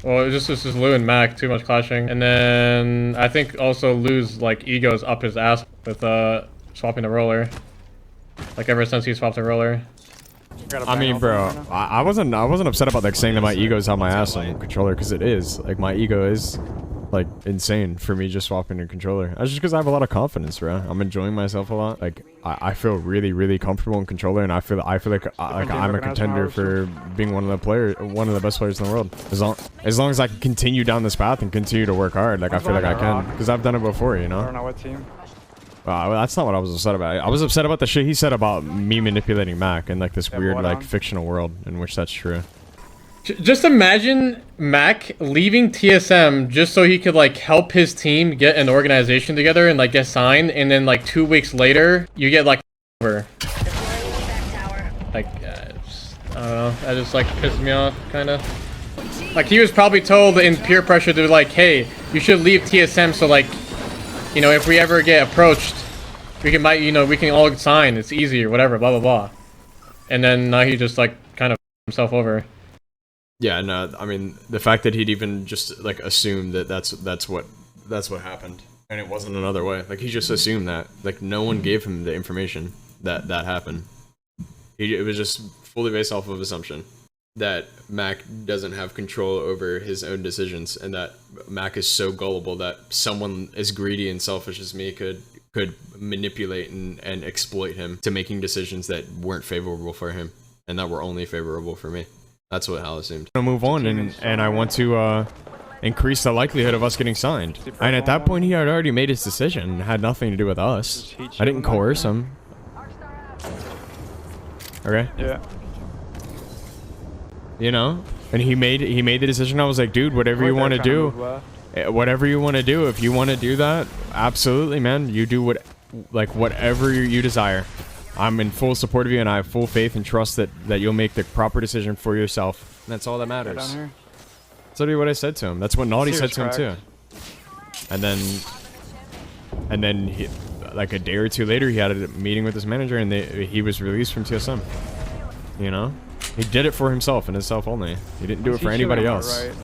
Well, it's just Lou and Mac, too much clashing. And then I think also Lou's like ego's up his ass with swapping the roller. Like ever since he swapped the roller. I mean, bro, I wasn't upset about like saying that my ego's on my ass on controller, because it is. Like my ego is like insane for me just swapping a controller. That's just because I have a lot of confidence, bro. I'm enjoying myself a lot. Like I feel really comfortable in controller, and I feel like I'm a contender for being one of the best players in the world. As long as I can continue down this path and continue to work hard, like I feel like I can, because I've done it before, you know. I don't know what team. That's not what I was upset about. I was upset about the shit he said about me manipulating Mac and like this weird like fictional world in which that's true. Just imagine Mac leaving TSM just so he could like help his team get an organization together and like get signed, and then like 2 weeks later you get like over. Like I don't know. That just like pisses me off, kind of. Like he was probably told in peer pressure to like, hey, you should leave TSM so like, you know, if we ever get approached, we can all sign. It's easier, whatever, blah blah blah. And then now he just like kind of himself over. Yeah, no, I mean the fact that he'd even just like assumed that that's what happened, and it wasn't another way. Like he just assumed that. Like no one gave him the information that happened. It was just fully based off of assumption that Mac doesn't have control over his own decisions, and that Mac is so gullible that someone as greedy and selfish as me could manipulate and exploit him to making decisions that weren't favorable for him and that were only favorable for me. That's what Hal assumed. I move on, and I want to increase the likelihood of us getting signed. And at that point, he had already made his decision. It had nothing to do with us. I didn't coerce him. Okay. Yeah. You know, and he made the decision. I was like, dude, whatever you want to do, whatever you want to do. If you want to do that, absolutely, man. You do whatever you desire. I'm in full support of you, and I have full faith and trust that you'll make the proper decision for yourself. And that's all that matters. That's literally what I said to him. That's what Naughty said to him too. And then he, like a day or two later, he had a meeting with his manager, and he was released from TSM. You know, he did it for himself and himself only. He didn't do it for anybody else.